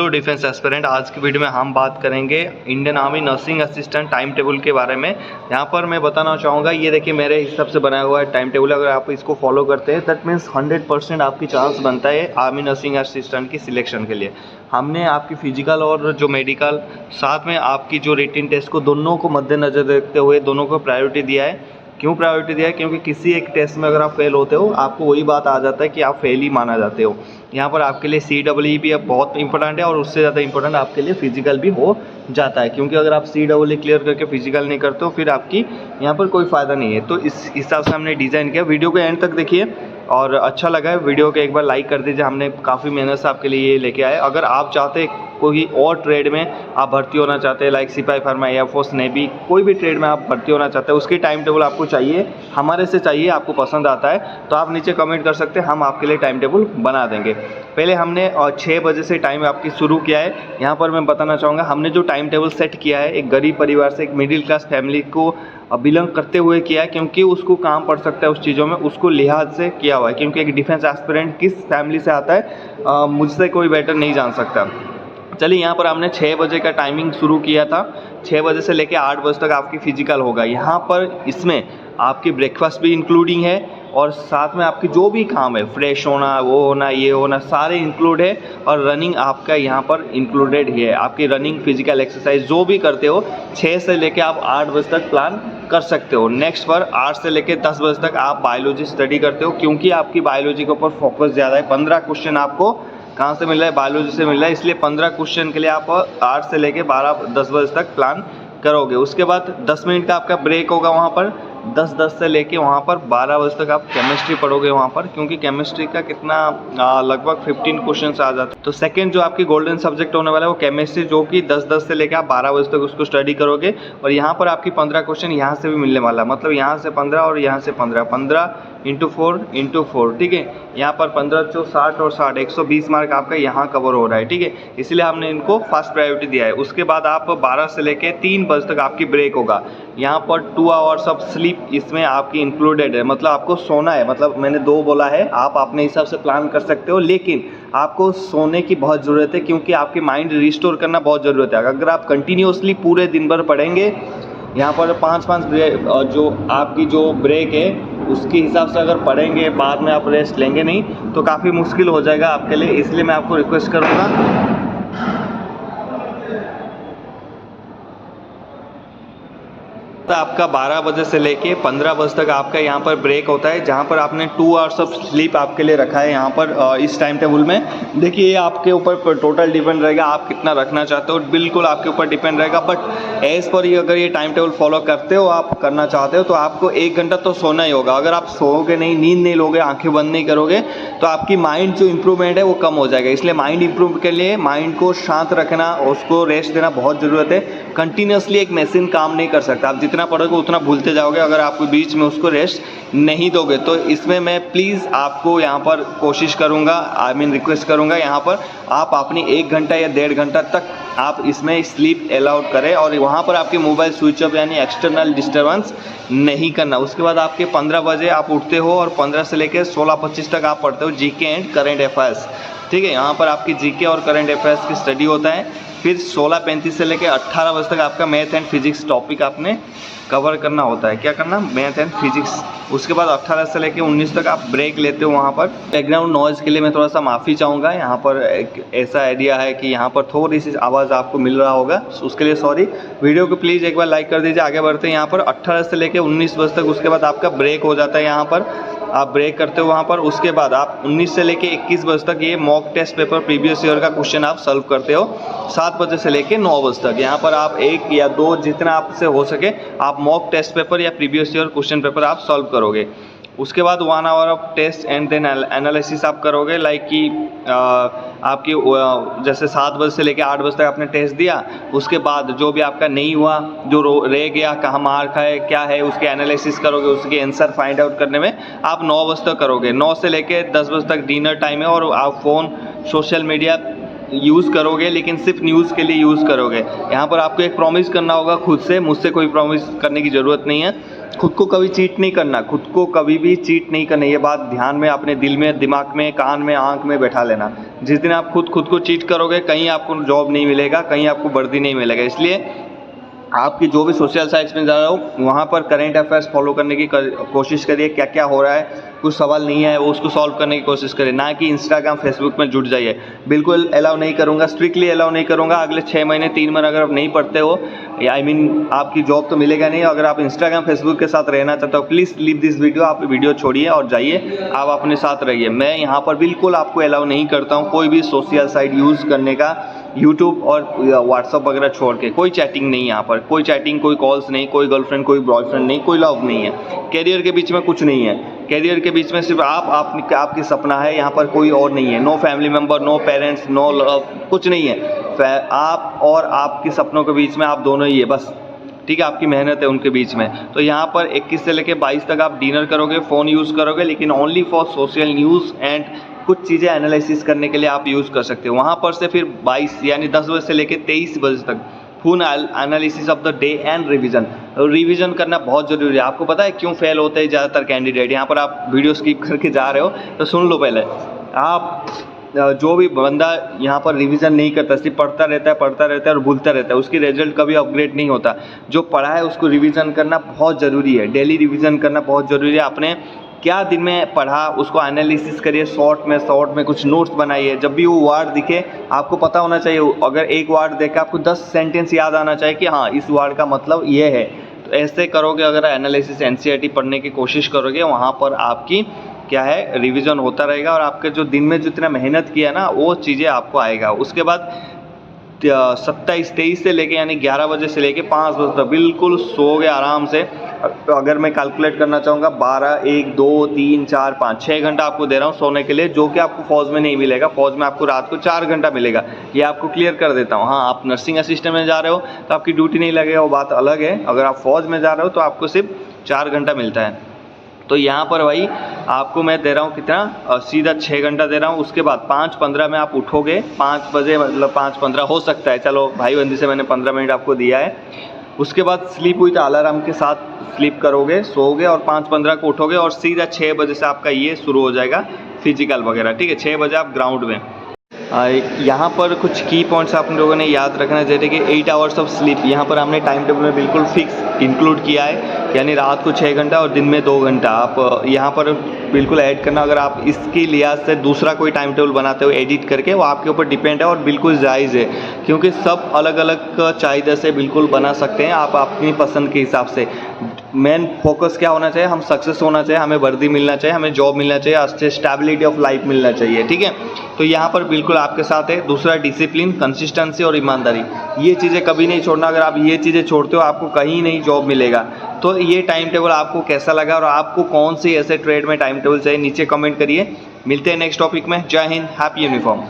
दोस्तों defence aspirant, आज की वीडियो में हम बात करेंगे Indian army nursing assistant time table के बारे में। यहाँ पर मैं बताना चाहूँगा, ये देखिए मेरे हिसाब से बनाया हुआ है टाइम टेबल। अगर आप इसको फॉलो करते हैं दैट मीन्स 100% आपकी चांस बनता है आर्मी नर्सिंग असिस्टेंट की सिलेक्शन के लिए। हमने आपकी फिजिकल और जो मेडिकल साथ में आपकी जो रिटन टेस्ट को दोनों को मद्देनज़र देखते हुए दोनों को प्रायोरिटी दिया है। क्यों प्रायोरिटी दिया है? क्योंकि किसी एक टेस्ट में अगर आप फेल होते हो आपको वही बात आ जाता है कि आप फेल ही माना जाते हो। यहाँ पर आपके लिए CEE भी अब बहुत इंपॉर्टेंट है और उससे ज़्यादा इंपॉर्टेंट आपके लिए फिजिकल भी हो जाता है, क्योंकि अगर आप CEE क्लियर करके फिजिकल नहीं करते हो फिर आपकी यहाँ पर कोई फ़ायदा नहीं है। तो इस हिसाब से हमने डिज़ाइन किया। वीडियो को एंड तक देखिए और अच्छा लगा है वीडियो को एक बार लाइक कर दीजिए। हमने काफ़ी मेहनत से आपके लिए ये लेके आए। अगर आप चाहते कोई और ट्रेड में आप भर्ती होना चाहते हैं, लाइक सिपाही, फार्मा, एयरफोर्स, नेवी, कोई भी ट्रेड में आप भर्ती होना चाहते हैं, उसकी टाइम टेबल आपको चाहिए, हमारे से चाहिए, आपको पसंद आता है तो आप नीचे कमेंट कर सकते हैं, हम आपके लिए टाइम टेबल बना देंगे। पहले हमने 6 बजे से टाइम आपकी शुरू किया है। यहाँ पर मैं बताना चाहूँगा, हमने जो टाइम टेबल सेट किया है एक गरीब परिवार से, एक मिडिल क्लास फैमिली को बिलोंग करते हुए किया है, क्योंकि उसको काम पड़ सकता है उस चीज़ों में, उसको लिहाज से किया हुआ है। क्योंकि एक डिफेंस एस्पिरेंट किस फैमिली से आता है मुझसे कोई बेटर नहीं जान सकता। चलिए, यहाँ पर हमने 6 बजे का टाइमिंग शुरू किया था। 6 बजे से लेकर 8 बजे तक आपकी फ़िज़िकल होगा। यहाँ पर इसमें आपकी ब्रेकफास्ट भी इंक्लूडिंग है और साथ में आपकी जो भी काम है, फ्रेश होना, वो होना, ये होना, सारे इंक्लूड है। और रनिंग आपका यहाँ पर इंक्लूडेड ही है। आपकी रनिंग, फिजिकल एक्सरसाइज जो भी करते हो 6 से लेकर आप 8 बजे तक प्लान कर सकते हो। नेक्स्ट पर 8 से लेकर 10 बजे तक आप बायोलॉजी स्टडी करते हो, क्योंकि आपकी बायोलॉजी के ऊपर फोकस ज़्यादा है। 15 क्वेश्चन आपको कहाँ से मिल रहा है? बायोलॉजी से मिल रहा है। इसलिए 15 क्वेश्चन के लिए आप 8 से लेके 10 बजे तक प्लान करोगे। उसके बाद 10 मिनट का आपका ब्रेक होगा। वहाँ पर 10 से लेके वहाँ पर 12 बजे तक आप केमिस्ट्री पढ़ोगे वहाँ पर, क्योंकि केमिस्ट्री का कितना लगभग 15 क्वेश्चन आ जाते हैं। तो सेकंड जो आपकी गोल्डन सब्जेक्ट होने वाला है वो केमिस्ट्री, जो कि 10 से लेकर आप 12 बजे तक उसको स्टडी करोगे। और यहाँ पर आपकी 15 क्वेश्चन यहाँ से भी मिलने वाला है, मतलब यहाँ से 15 और यहाँ से 15 इंटू 4, ठीक है। यहाँ पर 15 × 60 और 60 120 मार्क आपका यहाँ कवर हो रहा है, ठीक है। इसलिए हमने इनको फर्स्ट प्रायोरिटी दिया है। उसके बाद आप 12 से लेकर 3 बजे तक आपकी ब्रेक होगा। यहाँ पर 2 आवर्स ऑफ स्लीप इसमें आपकी इंक्लूडेड है, मतलब आपको सोना है। मतलब मैंने 2 बोला है, आप अपने हिसाब से प्लान कर सकते हो, लेकिन आपको सोने की बहुत ज़रूरत है, क्योंकि आपकी माइंड रिस्टोर करना बहुत ज़रूरत है। अगर आप कंटिन्यूसली पूरे दिन भर पढ़ेंगे, यहाँ पर 5-5 जो आपकी जो ब्रेक है उसके हिसाब से अगर पढ़ेंगे, बाद में आप रेस्ट लेंगे नहीं तो काफ़ी मुश्किल हो जाएगा आपके लिए। इसलिए मैं आपको रिक्वेस्ट करूँगा, आपका 12 बजे से लेके 15 बजे तक आपका यहाँ पर ब्रेक होता है, जहाँ पर आपने 2 आवर्स ऑफ स्लीप आपके लिए रखा है। यहाँ पर इस टाइम टेबल में देखिए, ये आपके ऊपर टोटल डिपेंड रहेगा आप कितना रखना चाहते हो, बिल्कुल आपके ऊपर डिपेंड रहेगा। बट एज पर ये अगर ये टाइम टेबल फॉलो करते हो, आप करना चाहते हो, तो आपको 1 घंटा तो सोना ही होगा। अगर आप सोओगे नहीं, नींद नहीं लोगे, आँखें बंद नहीं करोगे, तो आपकी माइंड जो इम्प्रूवमेंट है वो कम हो जाएगा। इसलिए माइंड इम्प्रूव के लिए माइंड को शांत रखना, उसको रेस्ट देना बहुत ज़रूरत है। कंटिन्यूसली एक मशीन काम नहीं कर सकता, आप जितना पढ़ोगे उतना भूलते जाओगे अगर आप बीच में उसको रेस्ट नहीं दोगे। तो इसमें मैं प्लीज़ आपको यहाँ पर कोशिश करूँगा, रिक्वेस्ट करूँगा, यहाँ पर आप अपनी 1 घंटा या 1.5 घंटा तक आप इसमें स्लीप अलाउड करें, और वहाँ पर आपके मोबाइल स्विच ऑफ यानी एक्सटर्नल डिस्टर्बेंस नहीं करना। उसके बाद आपके 15 बजे आप उठते हो और 15 से लेकर 16-25 तक आप पढ़ते हो GK एंड करंट अफेयर्स, ठीक है। यहाँ पर आपकी GK और करंट अफेयर्स की स्टडी होता है। फिर 16:35 से लेकर 18 बजे तक आपका मैथ एंड फिजिक्स टॉपिक आपने कवर करना होता है। क्या करना? Math and physics. उसके बाद 18 से लेकर 19 तक आप ब्रेक लेते हो। वहाँ पर बैकग्राउंड नॉइज़ के लिए मैं थोड़ा सा माफ़ी चाहूँगा। यहाँ पर एक ऐसा आइडिया है कि यहाँ पर थोड़ी सी आवाज़ आपको मिल रहा होगा, उसके लिए सॉरी। वीडियो को प्लीज़ एक बार लाइक कर दीजिए। आगे बढ़ते हैं। यहाँ पर 18 से लेकर 19 बजे तक, उसके बाद आपका ब्रेक हो जाता है। यहाँ पर आप ब्रेक करते हो वहाँ पर। उसके बाद आप 19 से लेके 21 बजे तक ये mock test paper previous year का क्वेश्चन आप सॉल्व करते हो। 7 बजे से लेके 9 बजे तक यहाँ पर आप 1 या 2 जितना आपसे हो सके आप मॉक टेस्ट पेपर या प्रीवियस ईयर क्वेश्चन पेपर आप सॉल्व करोगे। उसके बाद 1 hour of test and then analysis आप करोगे, लाइक कि आपकी जैसे 7 बजे से लेकर 8 बजे तक आपने टेस्ट दिया, उसके बाद जो भी आपका नहीं हुआ, जो रह गया, कहाँ मार्क है, क्या है, उसके एनालिसिस करोगे, उसके आंसर फाइंड आउट करने में आप 9 बजे तक करोगे। 9 से लेकर 10 बजे तक डिनर टाइम है, और आप फ़ोन, सोशल मीडिया यूज़ करोगे, लेकिन सिर्फ न्यूज़ के लिए यूज़ करोगे। यहाँ पर आपको एक प्रॉमिस करना होगा खुद से, मुझसे कोई प्रॉमिस करने की ज़रूरत नहीं है। खुद को कभी चीट नहीं करना, खुद को कभी भी चीट नहीं करना, ये बात ध्यान में अपने दिल में, दिमाग में, कान में, आँख में बैठा लेना। जिस दिन आप खुद को चीट करोगे, कहीं आपको जॉब नहीं मिलेगा, कहीं आपको वर्दी नहीं मिलेगा। इसलिए आपकी जो भी सोशल साइट्स में जा रहे हो, वहाँ पर करेंट अफेयर्स फॉलो करने की कोशिश करिए, क्या क्या हो रहा है, कुछ सवाल नहीं है वो उसको सॉल्व करने की कोशिश करिए, ना कि इंस्टाग्राम फेसबुक में जुट जाइए। बिल्कुल अलाउ नहीं करूँगा, स्ट्रिक्टली अलाउ नहीं करूँगा। अगले 6 महीने 3 महीने अगर आप नहीं पढ़ते हो, आई मीन आपकी जॉब तो मिलेगा नहीं। अगर आप इंस्टाग्राम फेसबुक के साथ रहना चाहते हो, प्लीज़ लीव दिस वीडियो, आप वीडियो छोड़िए और जाइए, आप अपने साथ रहिए। मैं यहाँ पर बिल्कुल आपको अलाउ नहीं करता हूँ कोई भी सोशल साइट यूज़ करने का, यूट्यूब और व्हाट्सअप वगैरह छोड़ के। कोई चैटिंग नहीं, यहाँ पर कोई चैटिंग, कोई कॉल्स नहीं, कोई गर्लफ्रेंड, कोई बॉयफ्रेंड नहीं, कोई लव नहीं है। कैरियर के बीच में कुछ नहीं है, कैरियर के बीच में सिर्फ आपकी सपना है, यहाँ पर कोई और नहीं है। No family member, no parents, no love, कुछ नहीं है। आप और आपके सपनों के बीच में आप दोनों ही है बस, ठीक है। आपकी मेहनत है उनके बीच में। तो यहाँ पर 21 से लेकर 22 तक आप डिनर करोगे, फ़ोन यूज़ करोगे, लेकिन only for social news and कुछ चीज़ें एनालिसिस करने के लिए आप यूज़ कर सकते हो। वहाँ पर से फिर 22 यानी 10 बजे से लेकर 23 बजे तक full analysis of the day and revision. Revision करना बहुत ज़रूरी है। आपको पता है क्यों फेल होते हैं ज़्यादातर कैंडिडेट? यहाँ पर आप वीडियो स्किप करके जा रहे हो तो सुन लो पहले। आप जो भी बंदा यहाँ पर रिवीजन नहीं करता, सिर्फ पढ़ता रहता है और भूलता रहता है, उसकी रिजल्ट कभी अपग्रेड नहीं होता। जो पढ़ा है उसको रिवीजन करना बहुत ज़रूरी है, डेली रिवीजन करना बहुत ज़रूरी है। आपने क्या दिन में पढ़ा उसको एनालिसिस करिए, शॉर्ट में कुछ नोट्स बनाइए। जब भी वो वर्ड दिखे आपको पता होना चाहिए। अगर एक वर्ड देख के आपको 10 सेंटेंस याद आना चाहिए कि हाँ इस वर्ड का मतलब ये है। तो ऐसे करोगे, अगर एनालिसिस एनसीईआरटी पढ़ने की कोशिश करोगे, वहाँ पर आपकी क्या है रिवीजन होता रहेगा और आपके जो दिन में जितना मेहनत किया ना वो चीज़ें आपको आएगा। उसके बाद 27-23 से लेके यानी 11 बजे से लेके 5 बजे तक बिल्कुल सो गए आराम से। तो अगर मैं कैलकुलेट करना चाहूँगा 12, 1, 2, 3, 4, 5, 6 घंटा आपको दे रहा हूँ सोने के लिए, जो कि आपको फौज में नहीं मिलेगा। फौज में आपको रात को 4 घंटा मिलेगा, ये आपको क्लियर कर देता हूँ। हाँ, आप नर्सिंग असिस्टेंट में जा रहे हो तो आपकी ड्यूटी नहीं लगेगा, वो बात अलग है। अगर आप फौज में जा रहे हो तो आपको सिर्फ 4 घंटा मिलता है। तो यहाँ पर भाई आपको मैं दे रहा हूँ कितना, सीधा 6 घंटा दे रहा हूँ। उसके बाद 5:15 में आप उठोगे, 5 बजे मतलब 5:15 हो सकता है, चलो भाई बंदी से मैंने 15 मिनट आपको दिया है। उसके बाद स्लीप विद अलार्म के साथ स्लीप करोगे, सोओगे और 5:15 को उठोगे और सीधा 6 बजे से आपका ये शुरू हो जाएगा फिजिकल वगैरह, ठीक है। 6 बजे आप ग्राउंड में। यहाँ पर कुछ की पॉइंट्स आप लोगों ने याद रखना, जैसे कि 8 आवर्स ऑफ स्लीप यहाँ पर हमने टाइम टेबल में बिल्कुल फिक्स इंक्लूड किया है, यानी रात को 6 घंटा और दिन में 2 घंटा आप यहाँ पर बिल्कुल ऐड करना। अगर आप इसकी लिहाज से दूसरा कोई टाइम टेबल बनाते हो एडिट करके, वो आपके ऊपर डिपेंड है और बिल्कुल जायज़ है, क्योंकि सब अलग अलग चाहिए से बिल्कुल बना सकते हैं आप अपनी पसंद के हिसाब से। मेन फोकस क्या होना चाहिए, हम सक्सेस होना चाहिए, हमें वर्दी मिलना चाहिए, हमें जॉब मिलना चाहिए, अच्छे स्टेबिलिटी ऑफ लाइफ मिलना चाहिए, ठीक है। तो यहाँ पर बिल्कुल आपके साथ है। दूसरा डिसिप्लिन, कंसिस्टेंसी और ईमानदारी, ये चीज़ें कभी नहीं छोड़ना। अगर आप ये चीज़ें छोड़ते हो आपको कहीं नहीं जॉब मिलेगा। तो ये टाइम टेबल आपको कैसा लगा और आपको कौन सी ऐसे ट्रेड में टाइम टेबल चाहिए, नीचे कमेंट करिए। मिलते हैं नेक्स्ट टॉपिक में। जय हिंद, हैप्पी यूनिफॉर्म।